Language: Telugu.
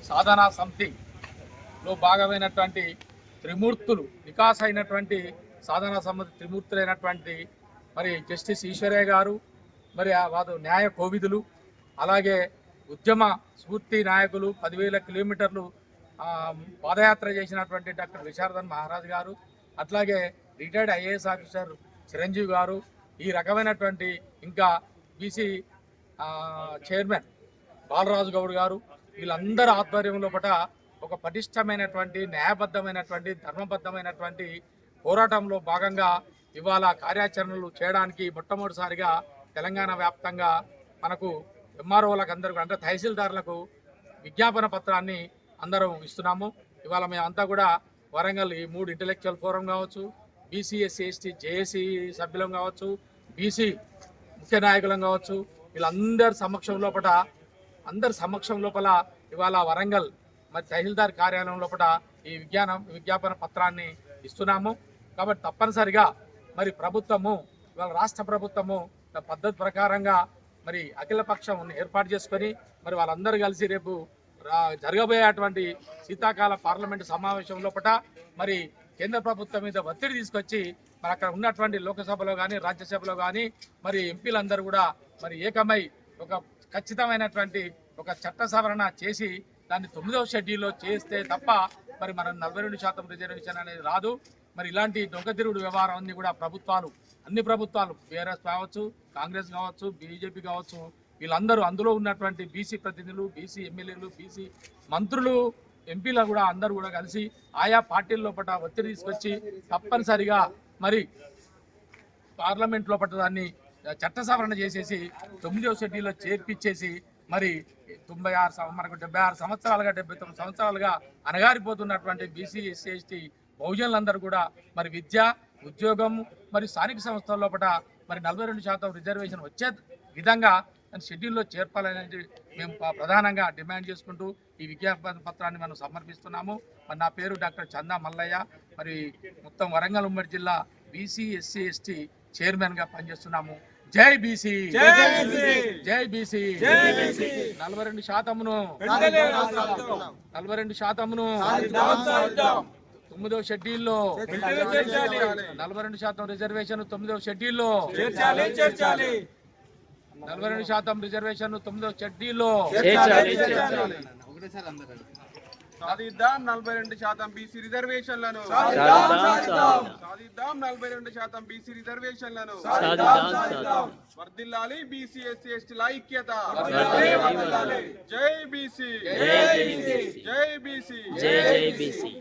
సాధనా సమితిలో భాగమైనటువంటి త్రిమూర్తులు వికాస్ అయినటువంటి సాధనా సమితి త్రిమూర్తులైనటువంటి మరి జస్టిస్ ఈశ్వరయ్య గారు, మరి వారు న్యాయ కోవిదులు, అలాగే ఉద్యమ స్ఫూర్తి నాయకులు 10,000 కిలోమీటర్లు పాదయాత్ర చేసినటువంటి డాక్టర్ విశారదన్ మహారాజ్ గారు, అట్లాగే రిటైర్డ్ ఐఏఎస్ ఆఫీసర్ చిరంజీవి గారు, ఈ రకమైనటువంటి ఇంకా బీసీ చైర్మన్ బాలరాజు గౌడ్ గారు, వీళ్ళందరి ఆధ్వర్యంలో ఒక పటిష్టమైనటువంటి న్యాయబద్ధమైనటువంటి ధర్మబద్ధమైనటువంటి పోరాటంలో భాగంగా ఇవాళ కార్యాచరణలు చేయడానికి మొట్టమొదటిసారిగా తెలంగాణ వ్యాప్తంగా మనకు ఎంఆర్ఓలకు అందరికీ అంటే తహసీల్దారులకు విజ్ఞాపన పత్రాన్ని అందరం ఇస్తున్నాము. ఇవాళ మేమంతా కూడా వరంగల్ ఈ 3 ఇంటలెక్చువల్ ఫోరం కావచ్చు, బీసీ ఎస్సీ ఎస్టీ జేఏసీ సభ్యులం కావచ్చు, బీసీ ముఖ్య నాయకులం కావచ్చు, వీళ్ళందరి సమక్షం లోపల ఇవాళ వరంగల్ మరి తహసీల్దార్ కార్యాలయం లోపల ఈ విజ్ఞాపన పత్రాన్ని ఇస్తున్నాము. కాబట్టి తప్పనిసరిగా మరి ప్రభుత్వము ఇవాళ రాష్ట్ర ప్రభుత్వము పద్ధతి ప్రకారంగా మరి అఖిలపక్షం ఏర్పాటు చేసుకొని మరి వాళ్ళందరూ కలిసి రేపు జరగబోయేటువంటి శీతాకాల పార్లమెంటు సమావేశం లోపల మరి కేంద్ర ప్రభుత్వం మీద ఒత్తిడి తీసుకొచ్చి మరి అక్కడ ఉన్నటువంటి లోకసభలో కానీ రాజ్యసభలో కానీ మరి ఎంపీలందరూ కూడా మరి ఏకమై ఒక ఖచ్చితమైనటువంటి ఒక చట్ట సవరణ చేసి దాన్ని 9వ షెడ్యూల్లో చేస్తే తప్ప మరి మనం 42% రిజర్వేషన్ అనేది రాదు. మరి ఇలాంటి దొంగతిరుగుడు వ్యవహారం అన్ని కూడా అన్ని ప్రభుత్వాలు బీఆర్ఎస్ కావచ్చు, కాంగ్రెస్ కావచ్చు, బీజేపీ కావచ్చు, వీళ్ళందరూ అందులో ఉన్నటువంటి బీసీ ప్రతినిధులు, బీసీ ఎమ్మెల్యేలు, బీసీ మంత్రులు, ఎంపీలు కూడా అందరూ కూడా కలిసి ఆయా పార్టీల లోపల ఒత్తిడి తీసుకొచ్చి తప్పనిసరిగా మరి పార్లమెంట్ లోపల దాన్ని చట్ట సవరణ చేసేసి 9వ షెడ్యూల్లో చేర్పించేసి మరి 76 సంవత్సరాలుగా 79 సంవత్సరాలుగా అనగారిపోతున్నటువంటి బీసీ ఎస్సీ ఎస్టీ బహుజనులందరూ కూడా మరి విద్య, ఉద్యోగం మరి స్థానిక సంస్థల లోపల మరి 42% రిజర్వేషన్ వచ్చే విధంగా షెడ్యూల్లో చేర్పాలనేది మేము ప్రధానంగా డిమాండ్ చేసుకుంటూ ఈ విజ్ఞాపన పత్రాన్ని మనం సమర్పిస్తున్నాము. మరి నా పేరు డాక్టర్ చందా మల్లయ్య, మరి మొత్తం వరంగల్ ఉమ్మడి జిల్లా బీసీ ఎస్సీ ఎస్టీ చైర్మన్గా పనిచేస్తున్నాము. జై బీసీ, జై బీసీ. 42%ను 9వ షెడ్యూల్లో 42% రిజర్వేషన్ 9వ షెడ్యూల్లో 42% రిజర్వేషన్ 9వ షెడ్యూల్లో సాధిద్దాం. 42% బీసీ రిజర్వేషన్లను సాధిద్దాం. 42% బీసీ రిజర్వేషన్లను వర్ధిల్లాలి. బీసీ ఎస్సీ ఎస్టీల ఐక్యత. జై బీసీ, జై బీసీ, జై బీసీ.